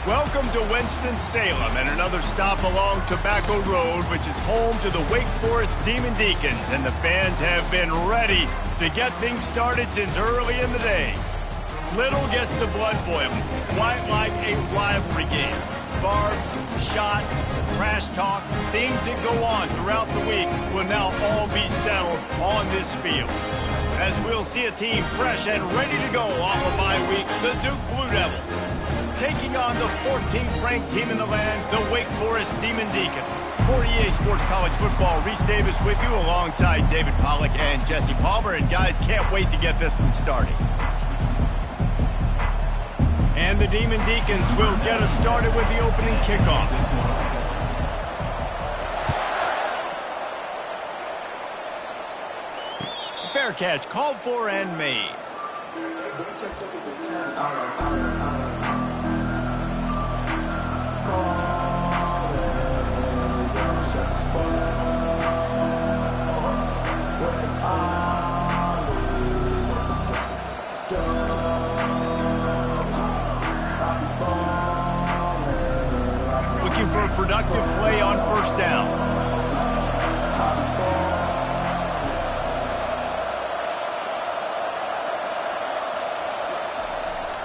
Welcome to Winston-Salem and another stop along Tobacco Road, which is home to the Wake Forest Demon Deacons, and the fans have been ready to get things started since early in the day. Little gets the blood boiling, quite like a rivalry game. Barbs, shots, trash talk, things that go on throughout the week will now all be settled on this field. As we'll see a team fresh and ready to go off a bye week, the Duke Blue Devils, taking on the 14th ranked team in the land, the Wake Forest Demon Deacons. For EA Sports College Football, Reese Davis with you alongside David Pollack and Jesse Palmer. And guys, can't wait to get this one started. And the Demon Deacons will get us started with the opening kickoff. Fair catch, called for and made. Looking for a productive play on first down.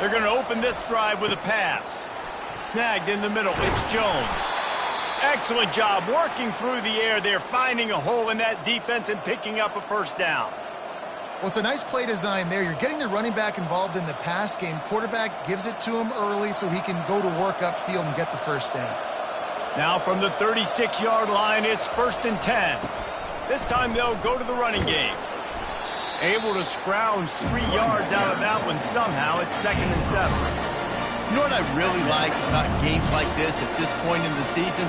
They're going to open this drive with a pass. Snagged in the middle, it's Jones. Excellent job working through the air there, finding a hole in that defense and picking up a first down. Well, it's a nice play design there. You're getting the running back involved in the pass game. Quarterback gives it to him early so he can go to work upfield and get the first down. Now from the 36-yard line, it's 1st and 10. This time they'll go to the running game. Able to scrounge 3 yards out of that one somehow. It's 2nd and 7. You know what I really like about games like this at this point in the season?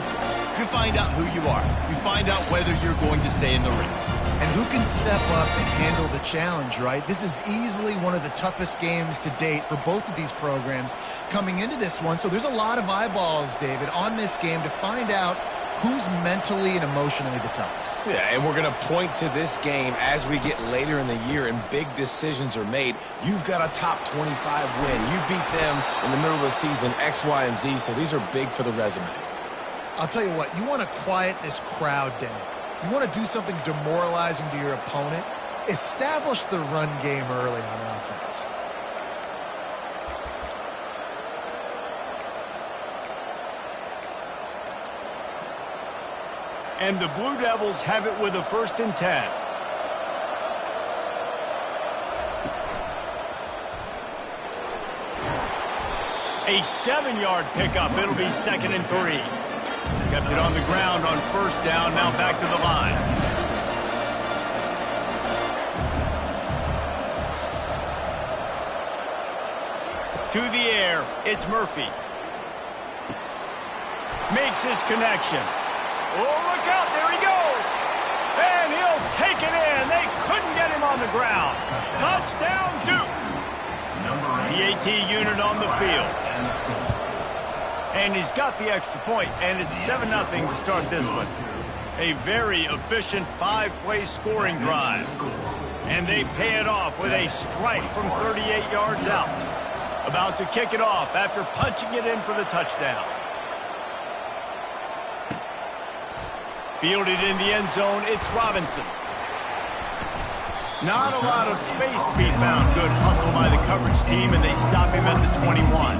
You find out who you are. You find out whether you're going to stay in the race. And who can step up and handle the challenge, right? This is easily one of the toughest games to date for both of these programs coming into this one. So there's a lot of eyeballs, David, on this game to find out who's mentally and emotionally the toughest. Yeah, and we're going to point to this game as we get later in the year and big decisions are made. You've got a top 25 win. You beat them in the middle of the season, X, Y, and Z, so these are big for the resume. I'll tell you what, you want to quiet this crowd down. You want to do something demoralizing to your opponent. Establish the run game early on offense. And the Blue Devils have it with a 1st and 10. A 7-yard pickup. It'll be 2nd and 3. Kept it on the ground on first down. Now back to the line. To the air. It's Murphy. Makes his connection. Oh, look out, there he goes. And he'll take it in. They couldn't get him on the ground. Touchdown, Duke. The AT unit on the field. And he's got the extra point, and it's 7-0 to start this one. A very efficient 5-play scoring drive. And they pay it off with a strike from 38 yards out. About to kick it off after punching it in for the touchdown. Fielded in the end zone, it's Robinson. Not a lot of space to be found. Good hustle by the coverage team, and they stop him at the 21.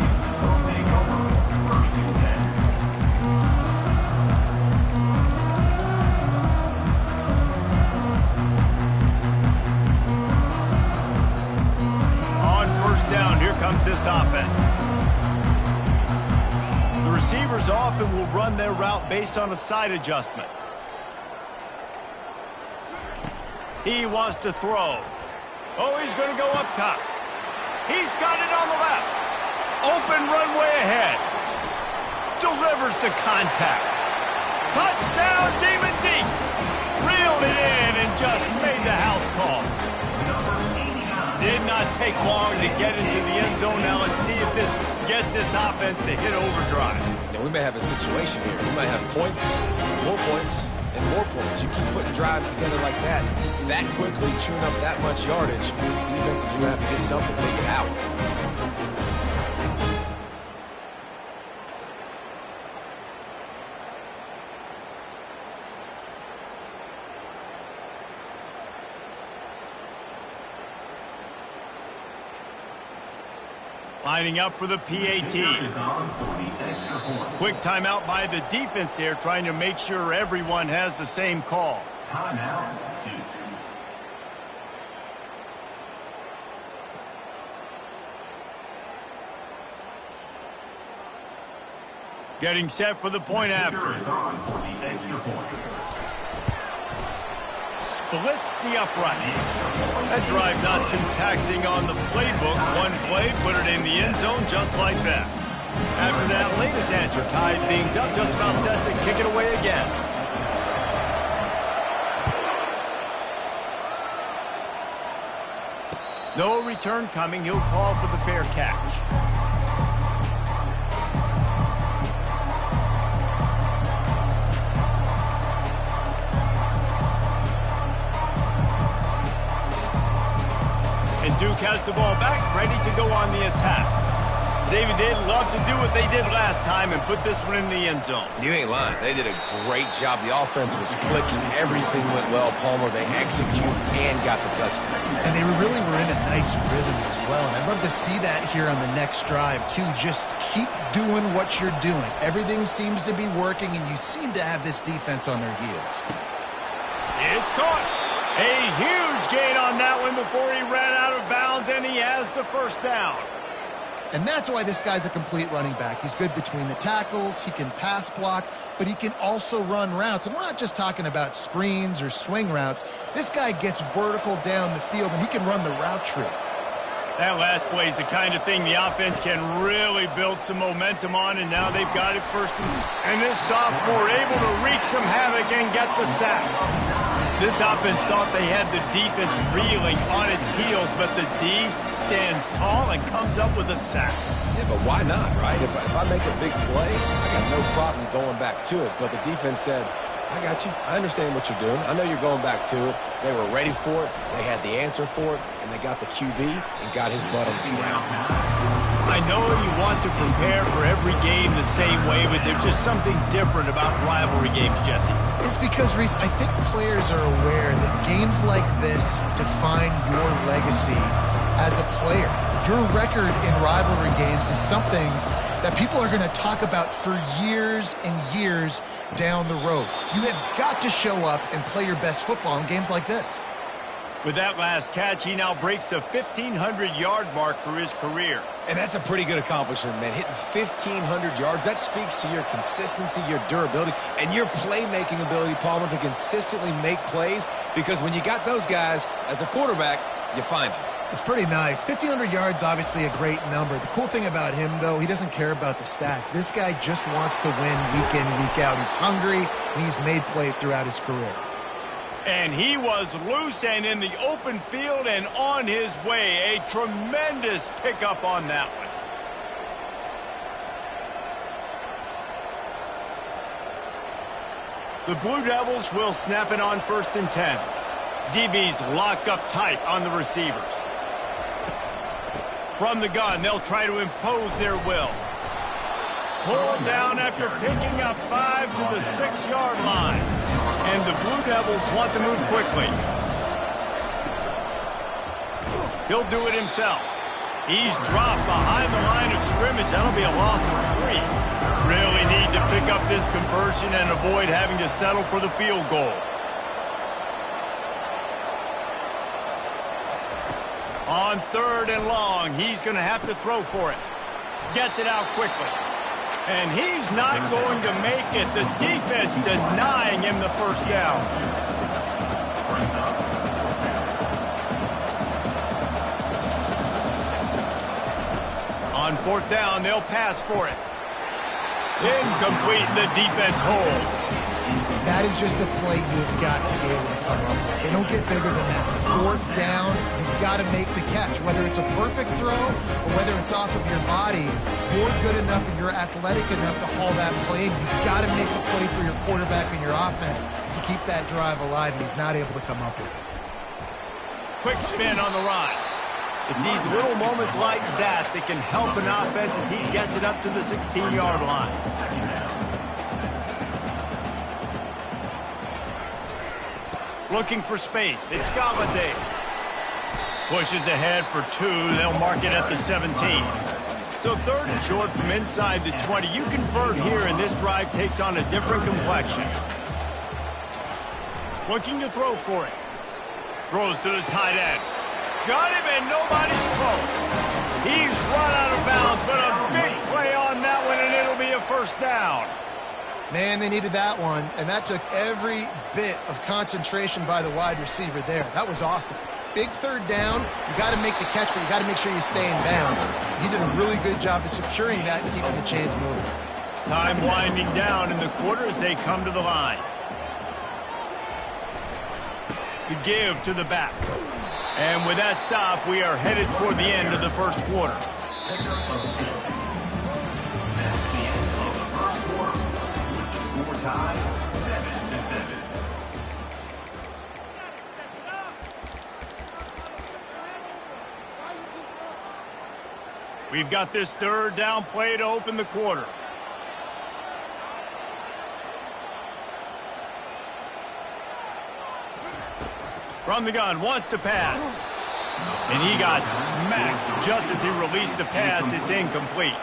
On first down, here comes this offense. The receivers often will run their route based on a side adjustment. He wants to throw. Oh, he's going to go up top. He's got it on the left. Open runway ahead. Delivers to contact. Touchdown, Demon Deeks. Reeled it in and just made the house call. Did not take long to get into the end zone. Now let's see if this gets this offense to hit overdrive. Now, we may have a situation here. We might have points, more points, and more points. You keep putting drives together like that quickly, chewing up that much yardage, defenses are going to have to get something figured out. Lining up for the PAT. Quick timeout by the defense there, trying to make sure everyone has the same call. Timeout. Getting set for the point after. Splits the uprights. That drive not too taxing on the playbook. One play, put it in the end zone just like that. After that latest answer, tied things up, just about set to kick it away again. No return coming. He'll call for the fair catch. And Duke has the ball back, ready to go on the attack. David, they'd love to do what they did last time and put this one in the end zone. You ain't lying. They did a great job. The offense was clicking. Everything went well, Palmer. They executed and got the touchdown. And they really were in a nice rhythm as well. And I'd love to see that here on the next drive, too. Just keep doing what you're doing. Everything seems to be working, and you seem to have this defense on their heels. It's caught. A huge gain on that one before he ran out of bounds, and he has the first down. And that's why this guy's a complete running back. He's good between the tackles, he can pass block, but he can also run routes. And we're not just talking about screens or swing routes. This guy gets vertical down the field, and he can run the route tree. That last play is the kind of thing the offense can really build some momentum on, and now they've got it first. And this sophomore able to wreak some havoc and get the sack. This offense thought they had the defense reeling on its heels, but the D stands tall and comes up with a sack. Yeah, but why not, right? If I make a big play, I got no problem going back to it. But the defense said, I got you. I understand what you're doing. I know you're going back to it. They were ready for it. They had the answer for it, and they got the QB and got his butt on the ground. I know you want to prepare for every game the same way, but there's just something different about rivalry games, Jesse. It's because, Reese, I think players are aware that games like this define your legacy as a player. Your record in rivalry games is something that people are going to talk about for years and years down the road. You have got to show up and play your best football in games like this. With that last catch, he now breaks the 1,500-yard mark for his career. And that's a pretty good accomplishment, man. Hitting 1,500 yards, that speaks to your consistency, your durability, and your playmaking ability, Palmer, to consistently make plays. Because when you got those guys as a quarterback, you find them. It's pretty nice. 1,500 yards, obviously a great number. The cool thing about him, though, he doesn't care about the stats. This guy just wants to win week in, week out. He's hungry, and he's made plays throughout his career. And he was loose and in the open field and on his way. A tremendous pickup on that one. The Blue Devils will snap it on 1st and 10. DBs locked up tight on the receivers. From the gun, they'll try to impose their will. Pulled down after picking up 5 to the 6-yard line. And the Blue Devils want to move quickly. He'll do it himself. He's dropped behind the line of scrimmage. That'll be a loss of 3. Really need to pick up this conversion and avoid having to settle for the field goal. On 3rd and long, he's going to have to throw for it. Gets it out quickly. And he's not going to make it. The defense denying him the first down. On 4th down, they'll pass for it. Incomplete, the defense holds. That is just a play you've got to be able to come up with. They don't get bigger than that. 4th down, you've got to make the catch. Whether it's a perfect throw or whether it's off of your body, you're good enough and you're athletic enough to haul that play in. You've got to make the play for your quarterback and your offense to keep that drive alive, and he's not able to come up with it. Quick spin on the ride. It's these little moments like that that can help an offense as he gets it up to the 16-yard line. Looking for space. It's Galladay. Pushes ahead for 2. They'll mark it at the 17. So 3rd and short from inside the 20. You convert here, and this drive takes on a different complexion. Looking to throw for it. Throws to the tight end. Got him, and nobody's close. He's run out of bounds, but a big play on that one, and it'll be a first down. Man, they needed that one, and that took every bit of concentration by the wide receiver there. That was awesome. Big 3rd down. You got to make the catch, but you got to make sure you stay in bounds. He did a really good job of securing that and keeping the chains moving. Time winding down in the quarter as they come to the line. The give to the back. And with that stop, we are headed toward the end of the first quarter. We've got this 3rd down play to open the quarter. From the gun, wants to pass. And he got smacked just as he released the pass. It's incomplete.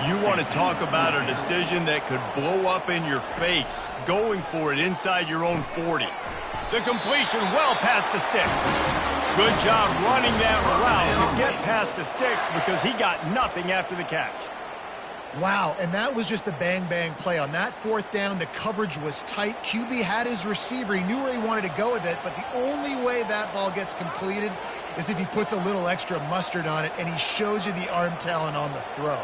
You want to talk about a decision that could blow up in your face, going for it inside your own 40. The completion well past the sticks. Good job running that route to get past the sticks because he got nothing after the catch. Wow, and that was just a bang-bang play. On that 4th down, the coverage was tight. QB had his receiver. He knew where he wanted to go with it, but the only way that ball gets completed is if he puts a little extra mustard on it, and he shows you the arm talent on the throw.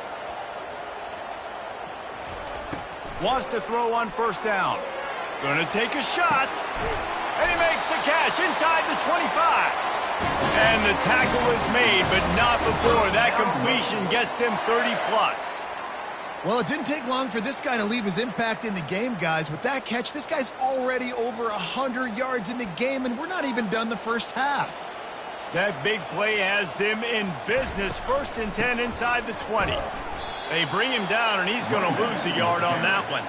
Wants to throw on 1st down. Gonna take a shot. And he makes the catch inside the 25. And the tackle is made, but not before that completion gets them 30+. Well, it didn't take long for this guy to leave his impact in the game, guys. With that catch, this guy's already over 100 yards in the game, and we're not even done the first half. That big play has them in business. 1st and 10 inside the 20. They bring him down, and he's going to lose a yard on that one.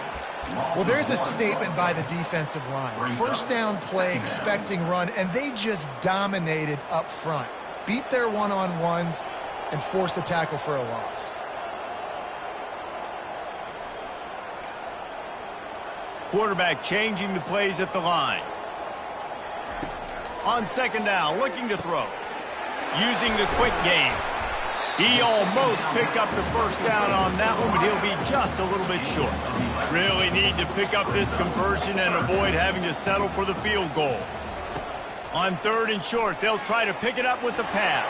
Well, there's a statement by the defensive line. 1st down play, expecting run, and they just dominated up front. Beat their one-on-ones and forced a tackle for a loss. Quarterback changing the plays at the line. On 2nd down, looking to throw. Using the quick game. He almost picked up the 1st down on that one, but he'll be just a little bit short. Really need to pick up this conversion and avoid having to settle for the field goal. On 3rd and short, they'll try to pick it up with the pass.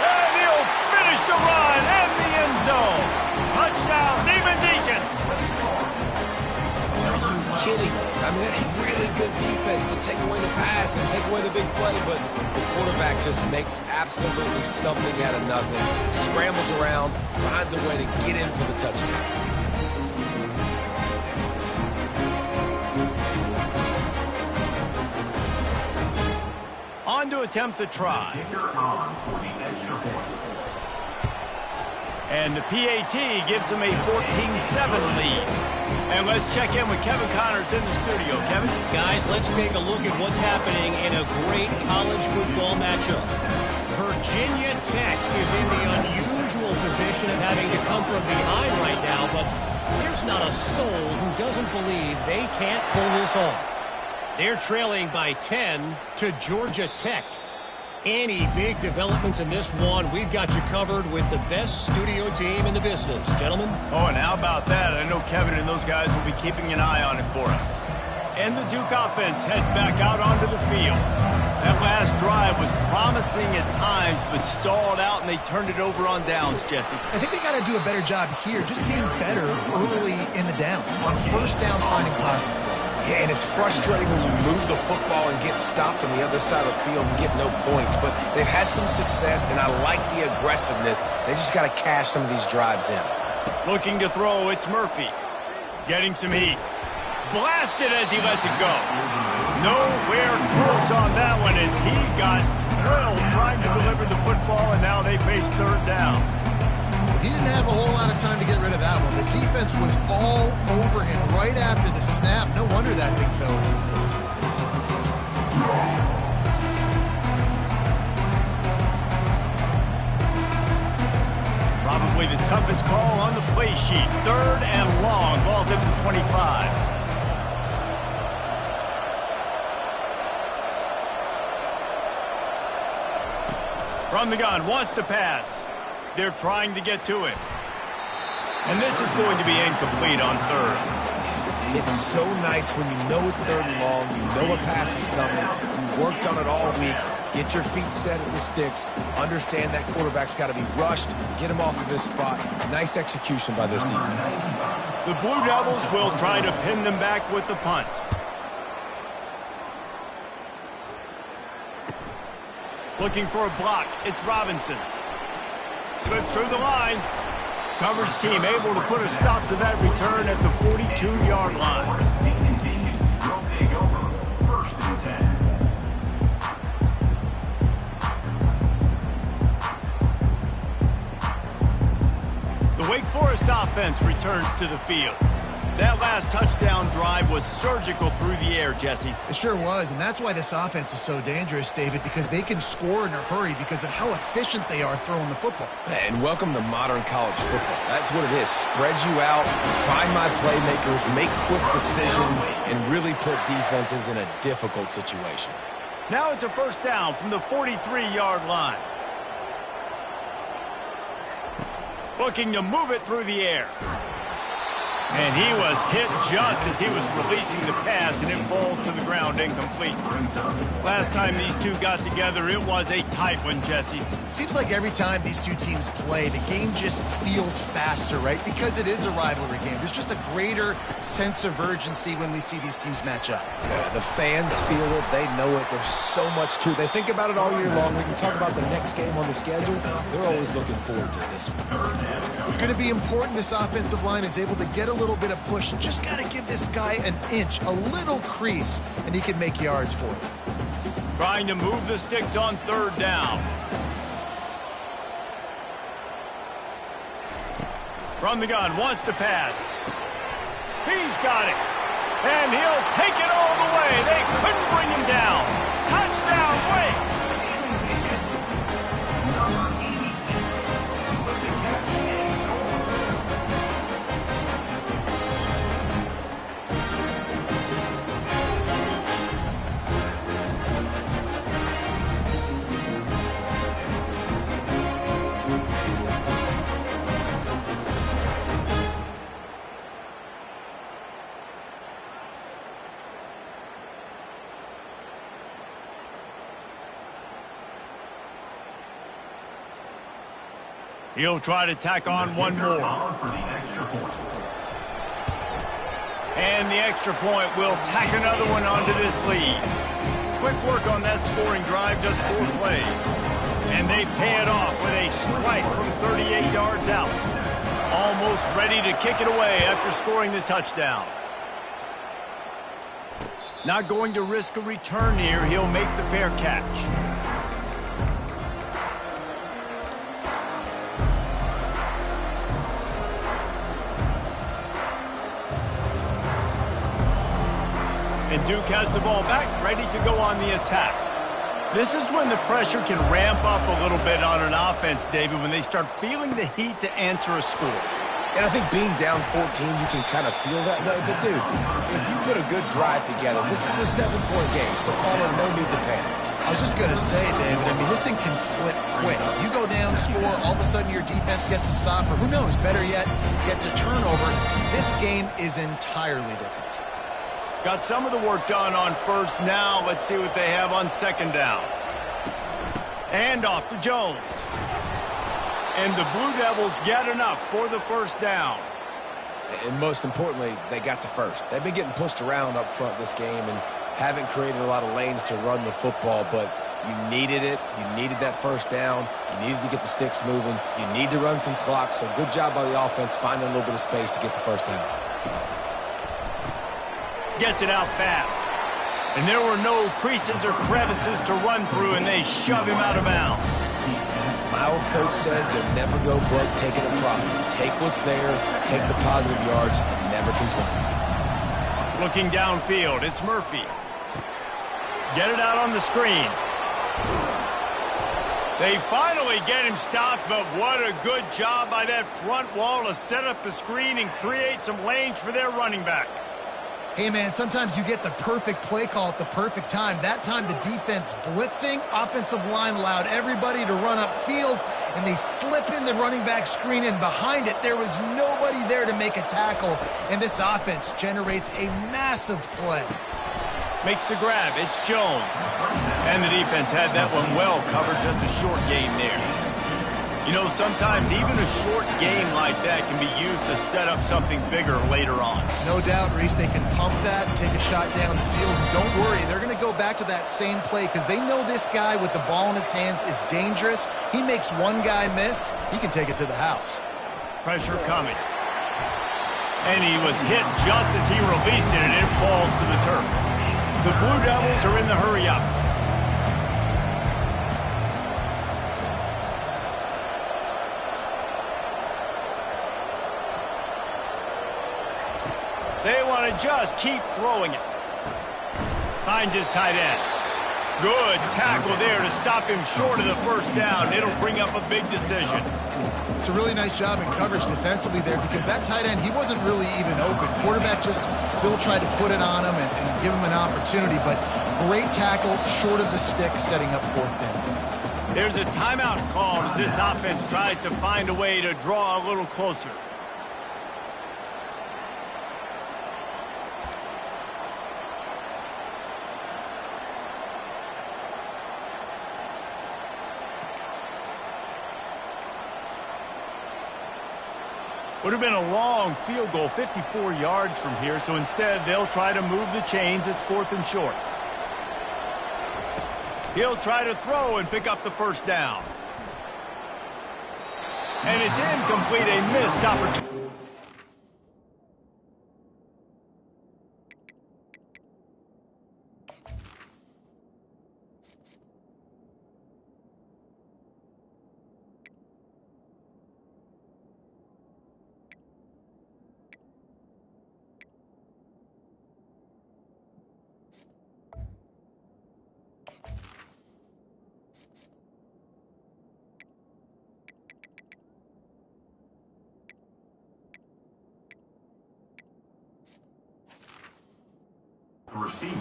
And he'll finish the run in the end zone. Touchdown, Demon Deacons. Kidding me. I mean, that's really good defense to take away the pass and take away the big play, but the quarterback just makes absolutely something out of nothing, scrambles around, finds a way to get in for the touchdown. On to attempt the try. And the PAT gives them a 14-7 lead. And let's check in with Kevin Connors in the studio. Kevin? Guys, let's take a look at what's happening in a great college football matchup. Virginia Tech is in the unusual position of having to come from behind right now, but there's not a soul who doesn't believe they can't pull this off. They're trailing by 10 to Georgia Tech. Any big developments in this one, we've got you covered with the best studio team in the business. Gentlemen? Oh, and how about that? I know Kevin and those guys will be keeping an eye on it for us. And the Duke offense heads back out onto the field. That last drive was promising at times, but stalled out, and they turned it over on downs, Jesse. I think they got to do a better job here, just being better early in the downs. On 1st down, finding positive plays. Yeah, and it's frustrating when you move the football and get stopped on the other side of the field and get no points. But they've had some success, and I like the aggressiveness. They just got to cash some of these drives in. Looking to throw, it's Murphy. Getting some heat. Blasted as he lets it go. Nowhere close on that one as he got drilled trying to deliver the football, and now they face 3rd down. He didn't have a whole lot of time to get rid of that one. The defense was all over him right after the snap. No wonder that thing fell. probably the toughest call on the play sheet. 3rd and long. Ball's at the 25. From the gun, wants to pass. They're trying to get to it. And this is going to be incomplete on 3rd. It's so nice when you know it's 3rd and long, you know a pass is coming, you worked on it all week, get your feet set at the sticks, understand that quarterback's got to be rushed, get him off of this spot. Nice execution by this defense. The Blue Devils will try to pin them back with the punt. Looking for a block. It's Robinson. Slips through the line. Coverage team able to put a stop to that return at the 42-yard line. The Wake Forest offense returns to the field. That last touchdown drive was surgical through the air, Jesse. It sure was, and that's why this offense is so dangerous, David, because they can score in a hurry because of how efficient they are throwing the football. And welcome to modern college football. That's what it is. Spread you out, find my playmakers, make quick decisions, and really put defenses in a difficult situation. Now it's a 1st down from the 43-yard line. Looking to move it through the air. And he was hit just as he was releasing the pass, and it falls to the ground incomplete. Last time these two got together, it was a tight one, Jesse. Seems like every time these two teams play, the game just feels faster, right? Because it is a rivalry game. There's just a greater sense of urgency when we see these teams match up. Yeah, the fans feel it. They know it. There's so much to it. They think about it all year long. We can talk about the next game on the schedule. They're always looking forward to this one. It's going to be important this offensive line is able to get a little bit of push. Just got to give this guy an inch, a little crease, and he can make yards for it. Trying to move the sticks on 3rd down. From the gun, wants to pass. He's got it. And he'll take it all the way. They couldn't bring him down. Touchdown, Wake! He'll try to tack on one more. And the extra point will tack another one onto this lead. Quick work on that scoring drive, just 4 plays. And they pay it off with a strike from 38 yards out. Almost ready to kick it away after scoring the touchdown. Not going to risk a return here. He'll make the fair catch. And Duke has the ball back, ready to go on the attack. This is when the pressure can ramp up a little bit on an offense, David, when they start feeling the heat to answer a score. And I think being down 14, you can kind of feel that way. But, dude, if you put a good drive together, this is a 7-point game, so Palmer, no need to panic. I was just going to say, David, I mean, this thing can flip quick. You go down, score, all of a sudden your defense gets a stop, or who knows, better yet, gets a turnover. This game is entirely different. Got some of the work done on 1st. Now let's see what they have on 2nd down. And off to Jones. And the Blue Devils get enough for the 1st down. And most importantly, they got the first. They've been getting pushed around up front this game and haven't created a lot of lanes to run the football, but you needed it. You needed that 1st down. You needed to get the sticks moving. You need to run some clock, so good job by the offense finding a little bit of space to get the 1st down. Gets it out fast. And there were no creases or crevices to run through, and they shove him out of bounds. My old coach said you'll never go broke taking a profit. Take what's there, take the positive yards, and never complain. Looking downfield, it's Murphy. Get it out on the screen. They finally get him stopped, but what a good job by that front wall to set up the screen and create some lanes for their running back. Hey, man, sometimes you get the perfect play call at the perfect time. That time the defense blitzing, offensive line allowed everybody to run upfield, and they slip in the running back screen, and behind it there was nobody there to make a tackle, and this offense generates a massive play. Makes the grab. It's Jones. And the defense had that one well covered, just a short gain there. You know, sometimes even a short game like that can be used to set up something bigger later on. No doubt, Reese, they can pump that, take a shot down the field. And don't worry, they're going to go back to that same play because they know this guy with the ball in his hands is dangerous. He makes one guy miss, he can take it to the house. Pressure coming. And he was hit just as he released it, and it falls to the turf. The Blue Devils are in the hurry-up. They want to just keep throwing it. Finds his tight end. Good tackle there to stop him short of the first down. It'll bring up a big decision. It's a really nice job in coverage defensively there because that tight end, he wasn't really even open. Quarterback just still tried to put it on him and give him an opportunity, but great tackle short of the stick, setting up fourth down. There's a timeout called as this offense tries to find a way to draw a little closer. Would have been a long field goal, 54 yards from here, so instead they'll try to move the chains. It's 4th and short. He'll try to throw and pick up the first down. And it's incomplete, a missed opportunity. Receiver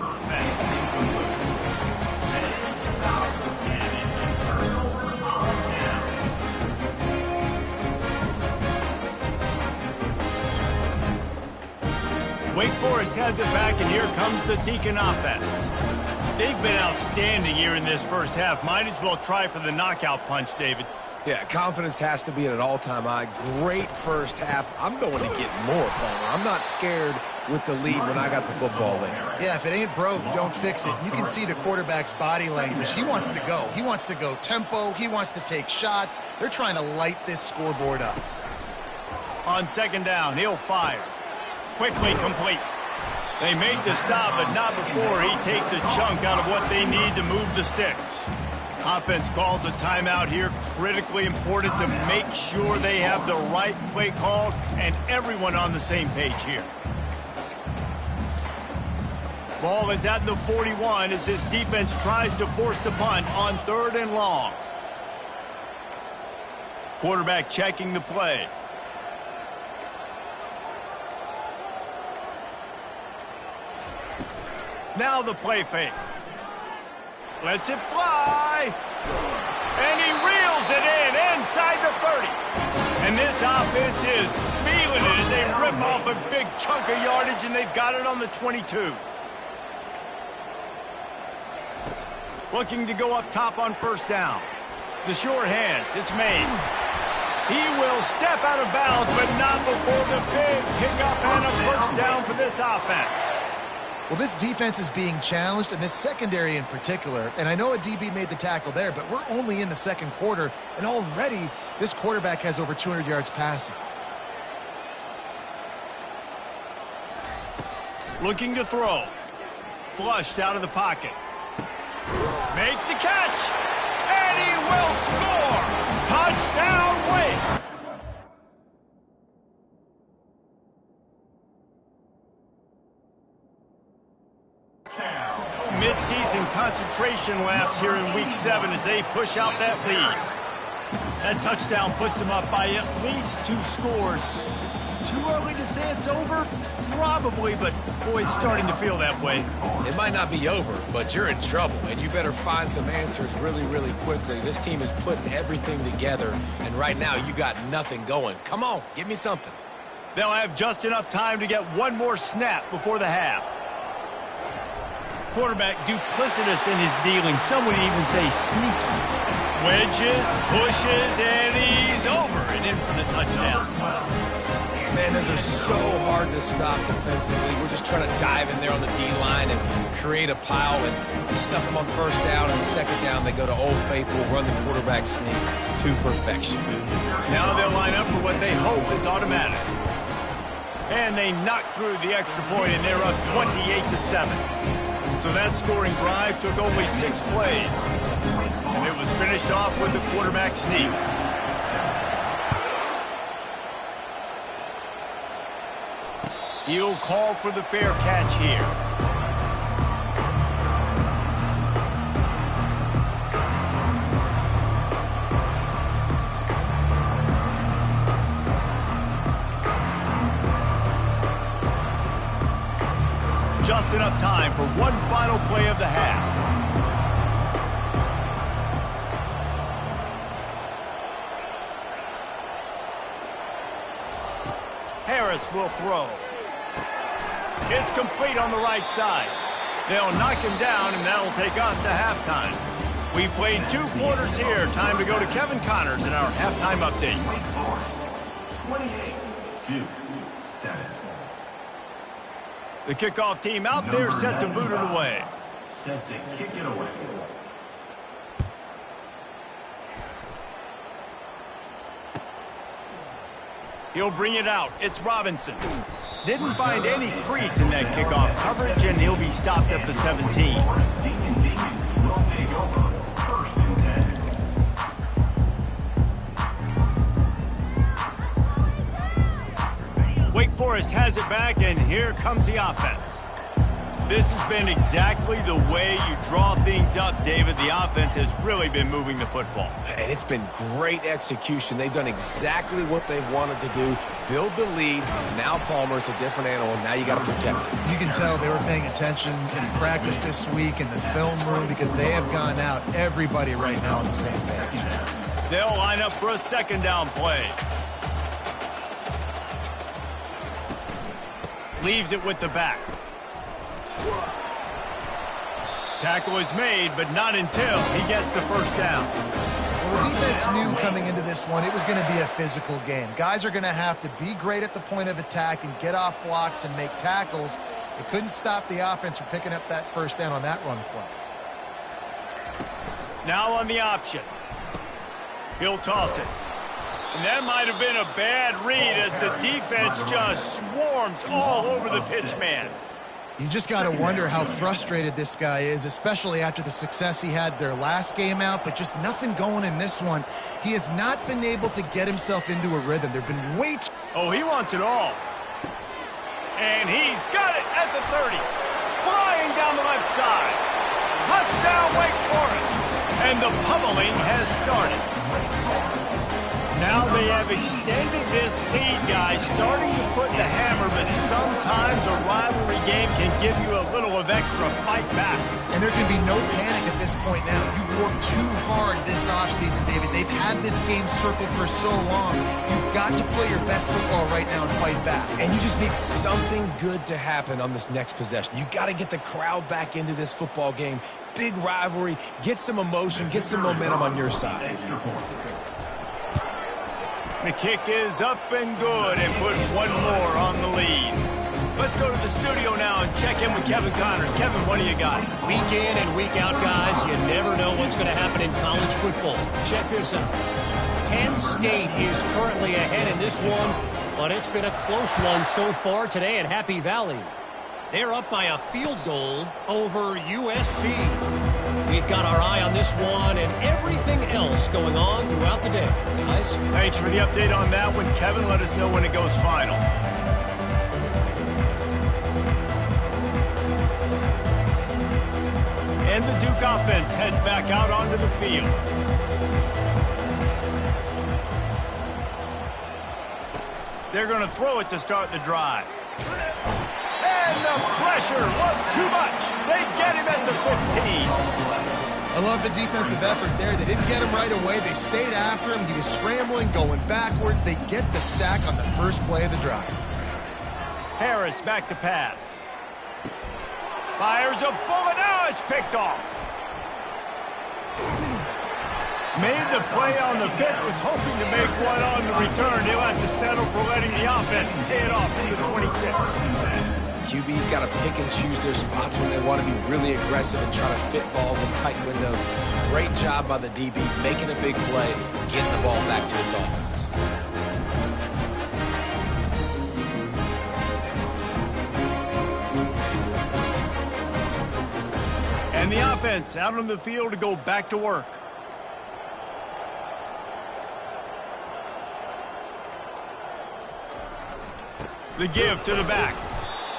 Wake Forest has it back, and here comes the Deacon offense. They've been outstanding here in this first half. Might as well try for the knockout punch, David. Yeah, confidence has to be at an all-time high. Great first half. I'm going to get more, Palmer. I'm not scared with the lead when I got the football there. Yeah, if it ain't broke, don't fix it. You can see the quarterback's body language. He wants to go. He wants to go tempo. He wants to take shots. They're trying to light this scoreboard up. On second down, he'll fire. Quickly complete. They make the stop, but not before he takes a chunk out of what they need to move the sticks. Offense calls a timeout here. Critically important to make sure they have the right play called and everyone on the same page here. Ball is at the 41 as this defense tries to force the punt on 3rd and long. Quarterback checking the play. Now the play fake. Lets it fly. And he reels it in inside the 30. And this offense is feeling it as they rip off a big chunk of yardage, and they've got it on the 22. Looking to go up top on first down. The sure hands. It's Mays. He will step out of bounds, but not before the big pickup and a first down for this offense. Well, this defense is being challenged, and this secondary in particular. And I know a DB made the tackle there, but we're only in the second quarter, and already this quarterback has over 200 yards passing. Looking to throw. Flushed out of the pocket. Makes the catch. And he will score. Touchdown, Wake. mid-season concentration laps here in Week 7 as they push out that lead. That touchdown puts them up by at least 2 scores. Too early to say it's over? Probably, but boy, it's starting to feel that way. It might not be over, but you're in trouble, and you better find some answers really, really quickly. This team is putting everything together, and right now you got nothing going. Come on, give me something. They'll have just enough time to get one more snap before the half. Quarterback duplicitous in his dealing. Some would even say sneaky. Wedges, pushes, and he's over and in for the touchdown. Man, those are so hard to stop defensively. We're just trying to dive in there on the D-line and create a pile and stuff them on first down and second down. They go to Old Faithful, run the quarterback sneak to perfection. Now they'll line up for what they hope is automatic. And they knock through the extra point, and they're up 28-7. So that scoring drive took only 6 plays. And it was finished off with the quarterback sneak. He'll call for the fair catch here. Just enough time for one final play of the half. Harris will throw. It's complete on the right side. They'll knock him down, and that'll take us to halftime. We played 2 quarters here. Time to go to Kevin Connors in our halftime update. 28-7. The kickoff team out there set to boot it away. Set to kick it away. He'll bring it out. It's Robinson. Didn't find any crease in that kickoff coverage, and he'll be stopped at the 17. Will take over. 1st and 10. Wake Forest has it back, and here comes the offense. This has been exactly the way you draw things up, David. The offense has really been moving the football. And it's been great execution. They've done exactly what they've wanted to do. Build the lead. Now Palmer's a different animal. Now you got to protect him. You can tell they were paying attention in practice this week in the film room because they have gone out, everybody right now on the same page. They'll line up for a 2nd down play. Leaves it with the back. Tackle is made, but not until he gets the 1st down. Well, the defense knew coming into this one it was going to be a physical game. Guys are going to have to be great at the point of attack and get off blocks and make tackles. It couldn't stop the offense from picking up that 1st down on that run play. Now on the option. He'll toss it. And that might have been a bad read as the defense just swarms all over the pitch man. You just got to wonder how frustrated this guy is, especially after the success he had their last game out, but just nothing going in this one. He has not been able to get himself into a rhythm. There have been way too... Oh, he wants it all. And he's got it at the 30. Flying down the left side. Touchdown, Wake Forest. And the pummeling has started. Now they have extended this lead, guys, starting to put the hammer, but sometimes a rivalry game can give you a little of extra fight back. And there can be no panic at this point now. You worked too hard this offseason, David. They've had this game circled for so long. You've got to play your best football right now and fight back. And you just need something good to happen on this next possession. You got to get the crowd back into this football game. Big rivalry. Get some emotion. Get some momentum on your side. The kick is up and good and put one more on the lead. Let's go to the studio now and check in with Kevin Connors. Kevin, what do you got? Week in and week out, guys, you never know what's going to happen in college football. Check this out. Penn State is currently ahead in this one, but it's been a close one so far today at Happy Valley. They're up by a field goal over USC. We've got our eye on this one and everything else going on throughout the day. Guys? Thanks for the update on that one, Kevin. Let us know when it goes final. And the Duke offense heads back out onto the field. They're going to throw it to start the drive. And the pressure was too much. They get him at the 15. I love the defensive effort there. They didn't get him right away. They stayed after him. He was scrambling, going backwards. They get the sack on the first play of the drive. Harris back to pass. Fires a bullet. Now it's picked off. Made the play on the pick. Was hoping to make one on the return. He'll have to settle for letting the offense pay it off into the 26. QB's got to pick and choose their spots when they want to be really aggressive and try to fit balls in tight windows. Great job by the DB, making a big play, getting the ball back to its offense. And the offense out on the field to go back to work. The give to the back.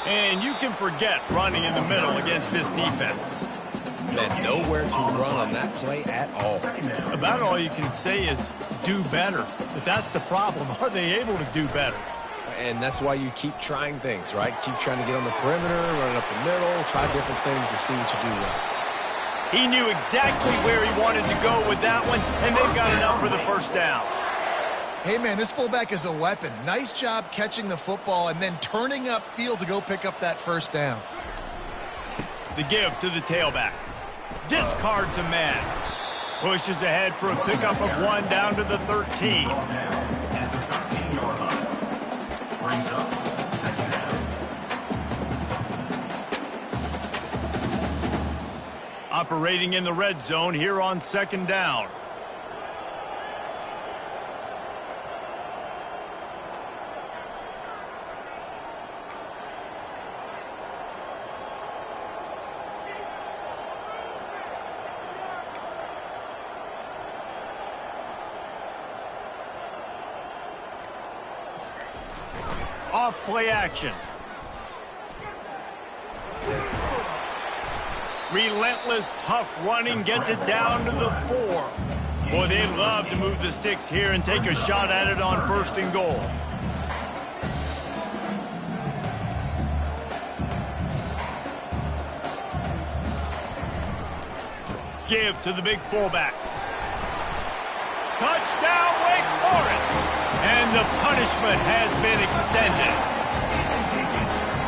And you can forget running in the middle against this defense. And nowhere to run on that play at all. About all you can say is do better. But that's the problem. Are they able to do better? And that's why you keep trying things, right? Keep trying to get on the perimeter, run it up the middle, try different things to see what you do well. He knew exactly where he wanted to go with that one, and they've got enough for the first down. Hey, man, this fullback is a weapon. Nice job catching the football and then turning upfield to go pick up that first down. The give to the tailback. Discards a man. Pushes ahead for a pickup of one down to the 13. At the 13-yard line. Brings up second down. Operating in the red zone here on second down. Off play action. Relentless, tough running gets it down to the 4. Boy, they love to move the sticks here and take a shot at it on first and goal. Give to the big fullback. Touchdown, Wake Forest! And the punishment has been extended.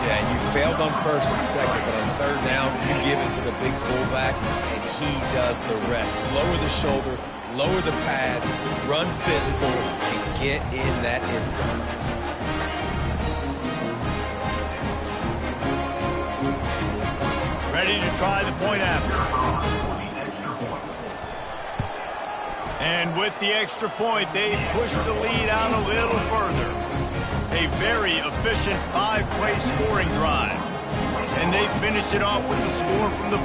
Yeah, and you failed on first and second, but on third down, you give it to the big fullback, and he does the rest. Lower the shoulder, lower the pads, run physical, and get in that end zone. Ready to try the point after. And with the extra point, they push the lead out a little further. A very efficient 5-play scoring drive. And they finish it off with the score from the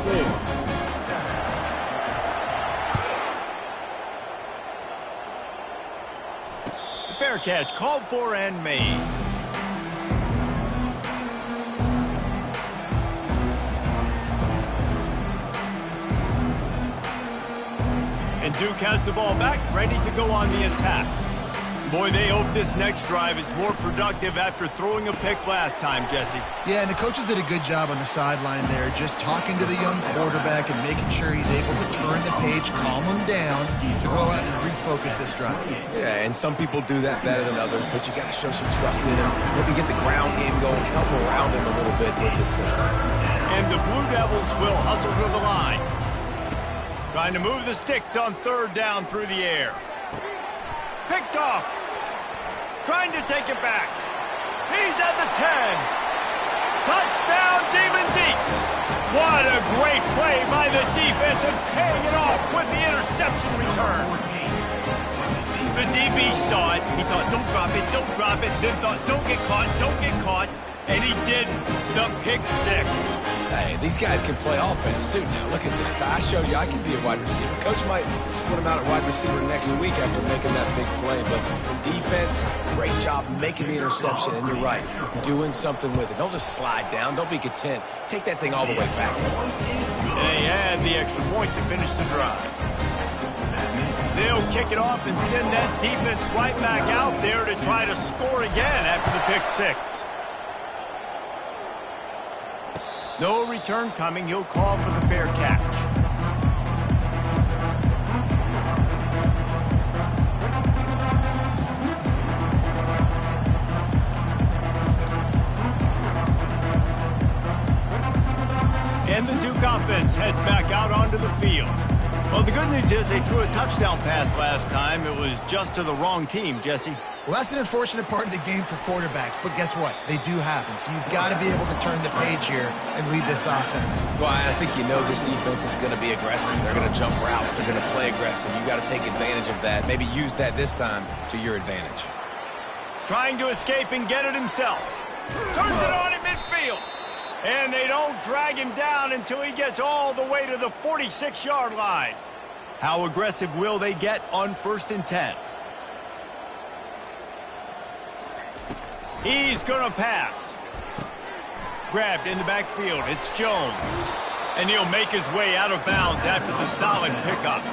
4. Fair catch called for and made. And Duke has the ball back, ready to go on the attack. Boy, they hope this next drive is more productive after throwing a pick last time, Jesse. Yeah, and the coaches did a good job on the sideline there, just talking to the young quarterback and making sure he's able to turn the page, calm him down, to go out and refocus this drive. Yeah, and some people do that better than others, but you got to show some trust in him. Maybe get the ground game going, help around him a little bit with this system. And the Blue Devils will hustle to the line. Trying to move the sticks on third down through the air. Picked off. Trying to take it back. He's at the 10. Touchdown, Demon Deeks. What a great play by the defense and paying it off with the interception return. The DB saw it. He thought, don't drop it, don't drop it. Then thought, don't get caught, and he didn't. The pick 6. Hey, these guys can play offense, too, now. Look at this. I showed you I can be a wide receiver. Coach might split him out at wide receiver next week after making that big play, but defense, great job making the interception, and you're right, doing something with it. Don't just slide down. Don't be content. Take that thing all the way back. And they add the extra point to finish the drive. They'll kick it off and send that defense right back out there to try to score again after the pick six. No return coming. He'll call for the fair catch. And the Duke offense heads back out onto the field. Well, the good news is they threw a touchdown pass last time. It was just to the wrong team, Jesse. Well, that's an unfortunate part of the game for quarterbacks, but guess what? They do happen, so you've got to be able to turn the page here and lead this offense. Well, I think you know this defense is going to be aggressive. They're going to jump routes. They're going to play aggressive. You've got to take advantage of that. Maybe use that this time to your advantage. Trying to escape and get it himself. Turns it on at midfield. And they don't drag him down until he gets all the way to the 46-yard line. How aggressive will they get on 1st and 10? He's going to pass. Grabbed in the backfield. It's Jones. And he'll make his way out of bounds after the solid pickup.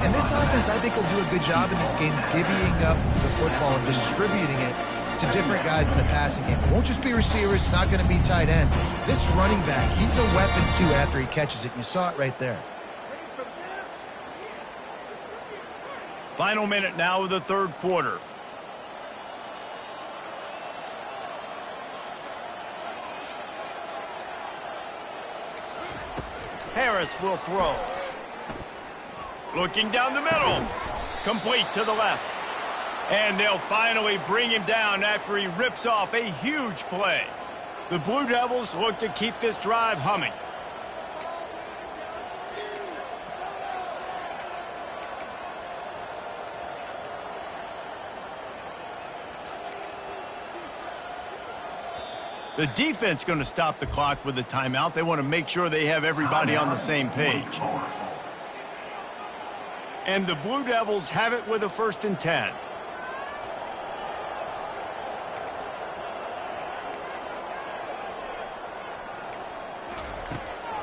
And this offense, I think, will do a good job in this game divvying up the football and distributing it to different guys in the passing game. It won't just be receivers. It's not going to be tight ends. This running back, he's a weapon, too, after he catches it. You saw it right there. Final minute now of the third quarter. Harris will throw. Looking down the middle. Complete to the left. And they'll finally bring him down after he rips off a huge play. The Blue Devils look to keep this drive humming. The defense going to stop the clock with a timeout. They want to make sure they have everybody on the same page. And the Blue Devils have it with a 1st and 10.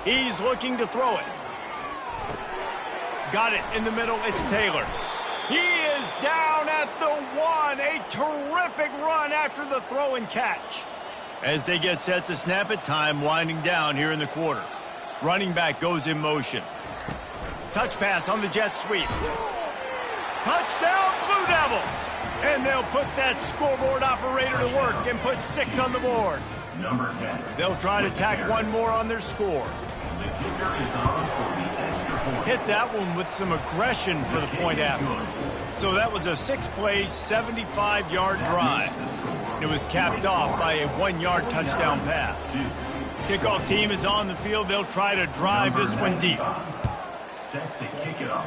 He's looking to throw it. Got it in the middle. It's Taylor. He is down at the 1. A terrific run after the throw and catch. As they get set to snap it, time winding down here in the quarter. Running back goes in motion. Touch pass on the jet sweep. Touchdown, Blue Devils! And they'll put that scoreboard operator to work and put 6 on the board. Number 10. They'll try to tack one more on their score. The kicker is on for the extra point. Hit that one with some aggression for the point after. So that was a 6-play, 75-yard drive. It was capped off by a 1-yard touchdown pass. Kickoff team is on the field. They'll try to drive this one deep. Set to kick it off.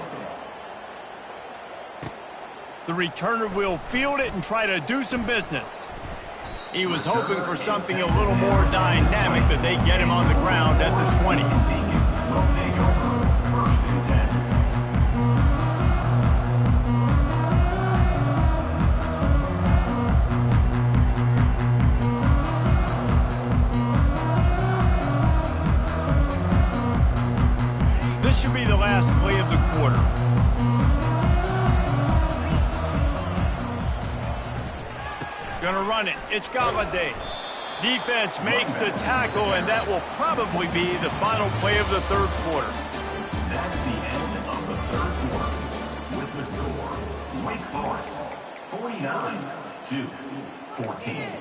The returner will field it and try to do some business. He was hoping for something a little more dynamic, but they get him on the ground at the 20. Deacons will take over 1st and 10. This should be the last play of the quarter. Gonna run it. It's Galladay. Defense makes the tackle, and that will probably be the final play of the third quarter. That's the end of the third quarter. With the score, Wake Forest 49-14.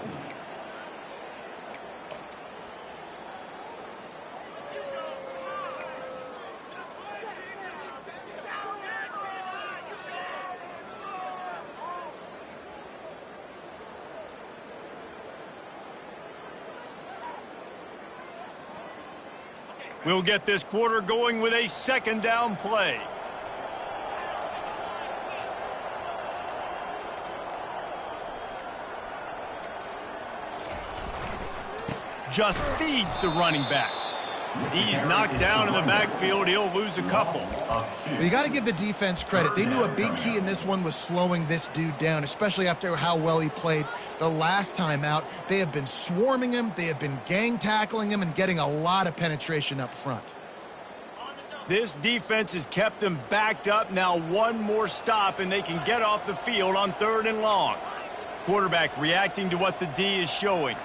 We'll get this quarter going with a 2nd down play. Just feeds the running back. He's knocked down in the backfield. He'll lose a couple. Well, you got to give the defense credit. They knew a big key in this one was slowing this dude down, especially after how well he played the last time out. They have been swarming him. They have been gang tackling him and getting a lot of penetration up front. This defense has kept them backed up. Now one more stop, and they can get off the field on 3rd and long. Quarterback reacting to what the D is showing.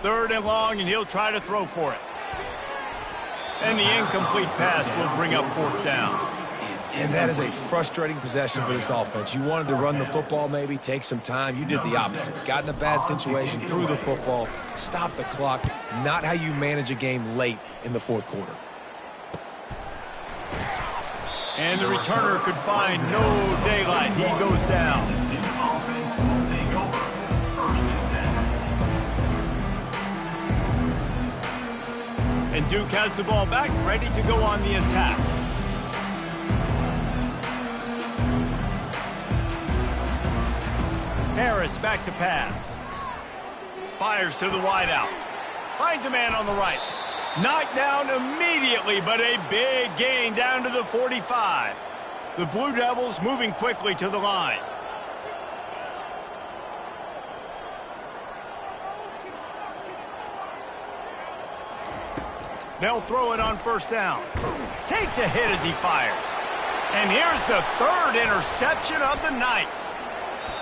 Third and long, and he'll try to throw for it. And the incomplete pass will bring up 4th down. And that is a frustrating possession for this offense. You wanted to run the football, maybe take some time. You did the opposite. Got in a bad situation, threw the football, stopped the clock. Not how you manage a game late in the 4th quarter. And the returner could find no daylight. He goes down. Offense will take over. 1st and 10. And Duke has the ball back, ready to go on the attack. Harris back to pass. Fires to the wideout. Finds a man on the right. Knocked down immediately, but a big gain down to the 45. The Blue Devils moving quickly to the line. They'll throw it on 1st down. Takes a hit as he fires. And here's the 3rd interception of the night.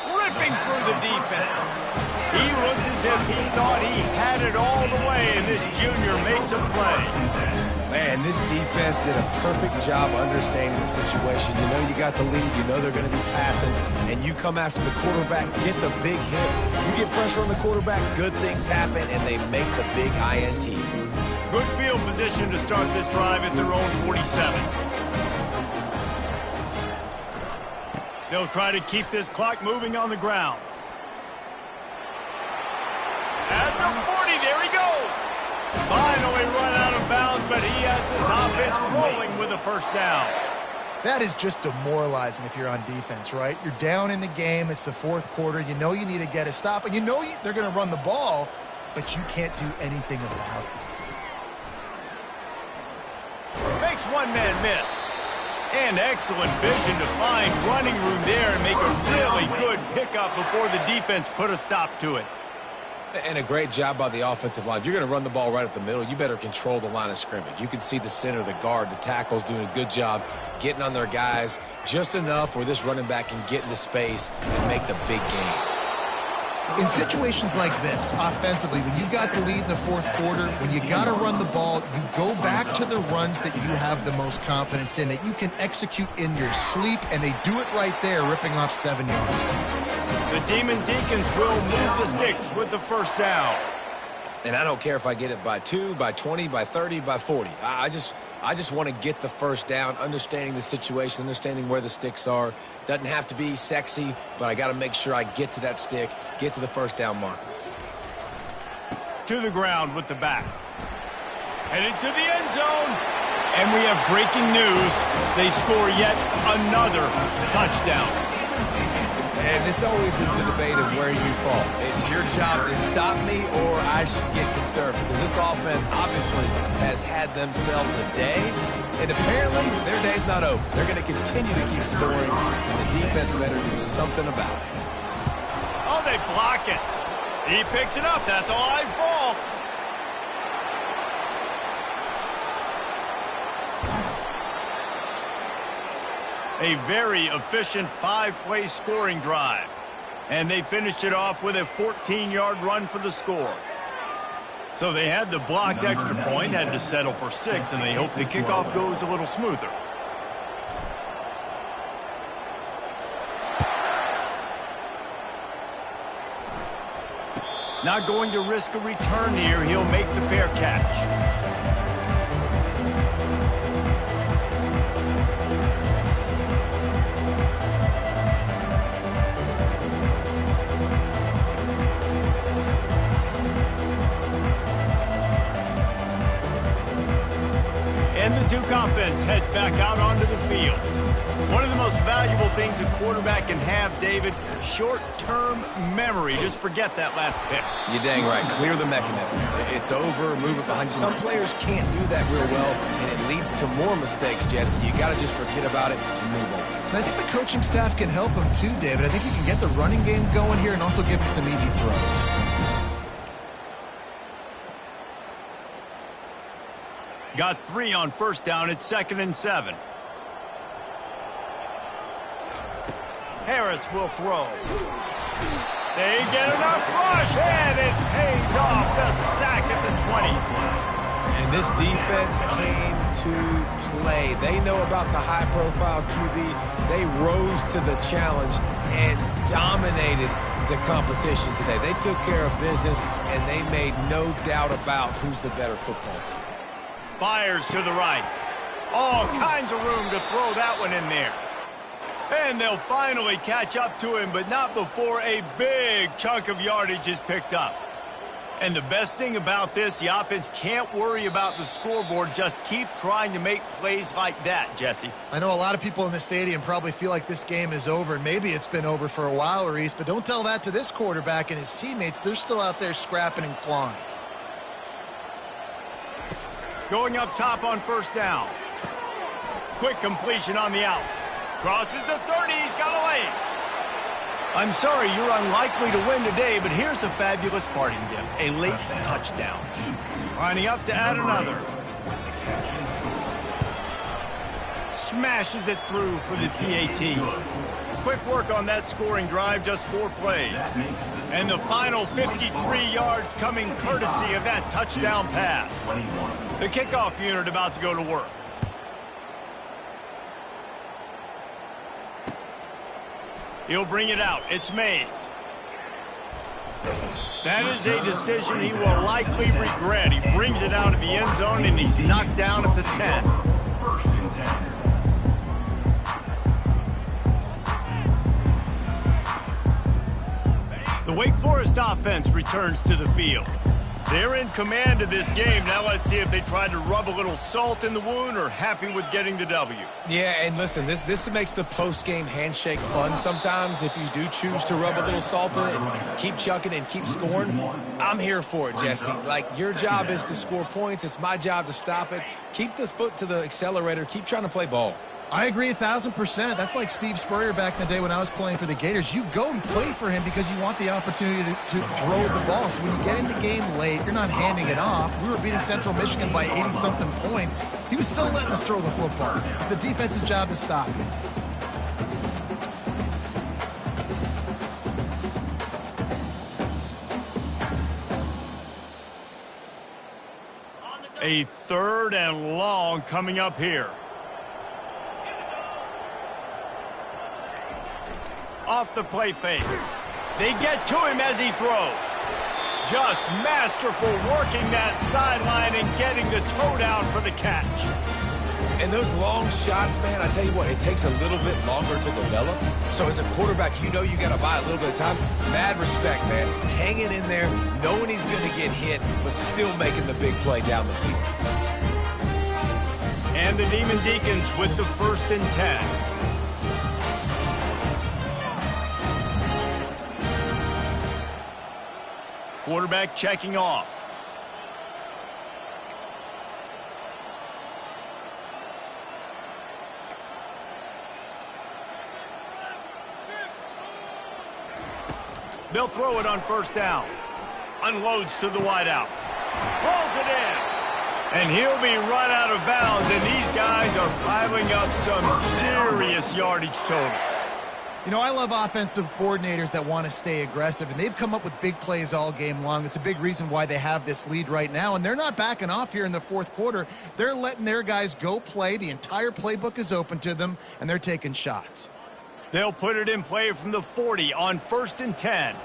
Ripping through the defense. He looked as if he thought he had it all the way, and this junior made some play. Man, this defense did a perfect job understanding the situation. You know you got the lead. You know they're going to be passing, and you come after the quarterback, get the big hit. You get pressure on the quarterback, good things happen, and they make the big INT. Good field position to start this drive at their own 47. They'll try to keep this clock moving on the ground. At the 40, there he goes. Finally run out of bounds, but he has this offense rolling with a 1st down. That is just demoralizing if you're on defense, right? You're down in the game. It's the 4th quarter. You know you need to get a stop, and you know they're going to run the ball, but you can't do anything about it. Makes one man miss. And excellent vision to find running room there and make a really good pickup before the defense put a stop to it. And a great job by the offensive line. If you're going to run the ball right up the middle, you better control the line of scrimmage. You can see the center, the guard, the tackles doing a good job getting on their guys just enough where this running back can get into space and make the big game. In situations like this, offensively, when you got the lead in the 4th quarter, when you got to run the ball, you go back to the runs that you have the most confidence in, that you can execute in your sleep, and they do it right there, ripping off 7 yards. The Demon Deacons will move the sticks with the 1st down. And I don't care if I get it by 2, by 20, by 30, by 40. I just want to get the 1st down, understanding the situation, understanding where the sticks are. Doesn't have to be sexy, but I got to make sure I get to that stick, get to the 1st down marker. To the ground with the back. Headed to the end zone. And we have breaking news. They score yet another touchdown. And this always is the debate of where you fall. It's your job to stop me, or I should get conservative. Because this offense obviously has had themselves a day, and apparently their day's not over. They're going to continue to keep scoring, and the defense better do something about it. Oh, they block it. He picks it up. That's a live ball. A very efficient 5-play scoring drive. And they finished it off with a 14-yard run for the score. So they had the blocked extra point, had to settle for 6, and they hope the kickoff goes a little smoother. Not going to risk a return here. He'll make the fair catch. And the Duke offense heads back out onto the field. One of the most valuable things a quarterback can have, David, short-term memory. Just forget that last pick. You're dang right. Clear the mechanism. It's over, move it behind you. Some players can't do that real well, and it leads to more mistakes, Jesse. You got to just forget about it and move on. And I think the coaching staff can help him too, David. I think he can get the running game going here and also give him some easy throws. Got 3 on first down. It's 2nd and 7. Harris will throw. They get enough rush, and it pays off. The sack at the 20. And this defense came to play. They know about the high-profile QB. They rose to the challenge and dominated the competition today. They took care of business, and they made no doubt about who's the better football team. Fires to the right. All kinds of room to throw that one in there. And they'll finally catch up to him, but not before a big chunk of yardage is picked up. And the best thing about this, the offense can't worry about the scoreboard. Just keep trying to make plays like that, Jesse. I know a lot of people in the stadium probably feel like this game is over, and maybe it's been over for a while, Reese, but don't tell that to this quarterback and his teammates. They're still out there scrapping and clawing. Going up top on first down. Quick completion on the out. Crosses the 30. He's got a lane. I'm sorry, you're unlikely to win today, but here's a fabulous parting gift. A late touchdown. Lining up to add another. Smashes it through for the PAT. Quick work on that scoring drive, just 4 plays. And the final 53 yards coming courtesy of that touchdown pass. The kickoff unit about to go to work. He'll bring it out. It's Mays. That is a decision he will likely regret. He brings it out of the end zone, and he's knocked down at the 10. First and 10. The Wake Forest offense returns to the field. They're in command of this game. Now let's see if they try to rub a little salt in the wound or happy with getting the W. Yeah, and listen, this makes the post-game handshake fun sometimes. If you do choose to rub a little salt in it and keep chucking and keep scoring, I'm here for it, Jesse. Like, your job is to score points. It's my job to stop it. Keep the foot to the accelerator. Keep trying to play ball. I agree 1,000%. That's like Steve Spurrier back in the day when I was playing for the Gators. You go and play for him because you want the opportunity to throw the ball. So when you get in the game late, you're not handing it off. We were beating Central Michigan by 80-something points. He was still letting us throw the football. It's the defense's job to stop it. A 3rd and long coming up here. Off the play fake. They get to him as he throws. Just masterful working that sideline and getting the toe down for the catch. And those long shots, man, I tell you what, it takes a little bit longer to develop. So as a quarterback, you know you got to buy a little bit of time. Mad respect, man. Hanging in there, knowing he's going to get hit, but still making the big play down the field. And the Demon Deacons with the 1st and 10. Quarterback checking off. They'll throw it on first down. Unloads to the wideout. Rolls it in. And he'll be run out of bounds, and these guys are piling up some serious yardage totals. You know, I love offensive coordinators that want to stay aggressive, and they've come up with big plays all game long. It's a big reason why they have this lead right now, and they're not backing off here in the 4th quarter. They're letting their guys go play. The entire playbook is open to them, and they're taking shots. They'll put it in play from the 40 on 1st and 10.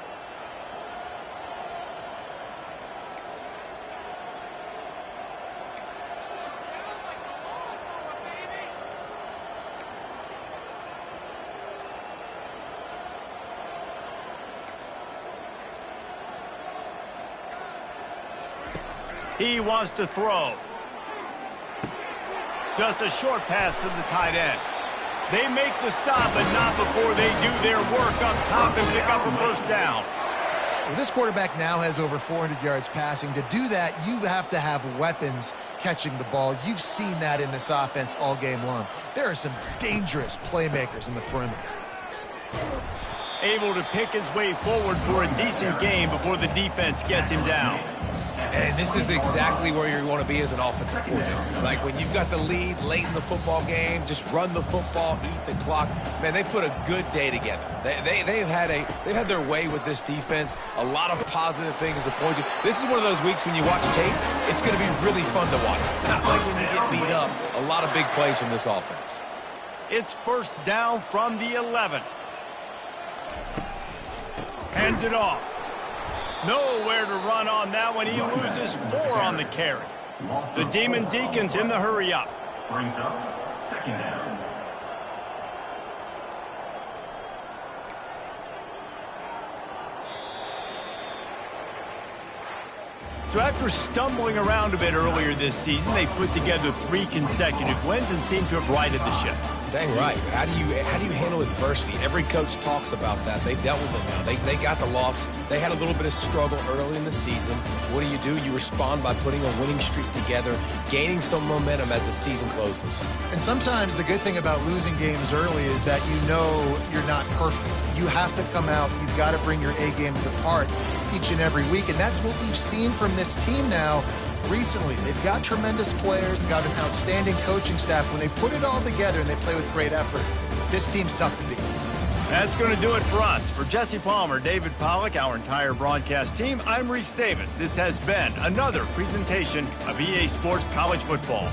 He wants to throw. Just a short pass to the tight end. They make the stop, but not before they do their work up top and pick up a first down. Well, this quarterback now has over 400 yards passing. To do that, you have to have weapons catching the ball. You've seen that in this offense all game long. There are some dangerous playmakers in the perimeter. Able to pick his way forward for a decent game before the defense gets him down. And this is exactly where you want to be as an offensive coordinator. Like when you've got the lead late in the football game, just run the football, eat the clock. Man, they put a good day together. They've had their way with this defense. A lot of positive things to point to. This is one of those weeks when you watch tape, it's going to be really fun to watch. Not like when you get beat up. A lot of big plays from this offense. It's first down from the 11. Hands it off. Nowhere to run on that one. He loses 4 on the carry. The Demon Deacons in the hurry up. Brings up second down. So after stumbling around a bit earlier this season, they put together 3 consecutive wins and seem to have righted the ship. Dang right. How do you handle adversity? Every coach talks about that. They dealt with it now. They got the loss. They had a little bit of struggle early in the season. What do? You respond by putting a winning streak together, gaining some momentum as the season closes. And sometimes the good thing about losing games early is that you know you're not perfect. You have to come out. You've got to bring your A game to the part each and every week. And that's what we've seen from this team now recently. They've got tremendous players. They've got an outstanding coaching staff. When they put it all together and they play with great effort, this team's tough to beat. That's going to do it for us. For Jesse Palmer, David Pollack, our entire broadcast team, I'm Reese Davis. This has been another presentation of EA Sports College Football.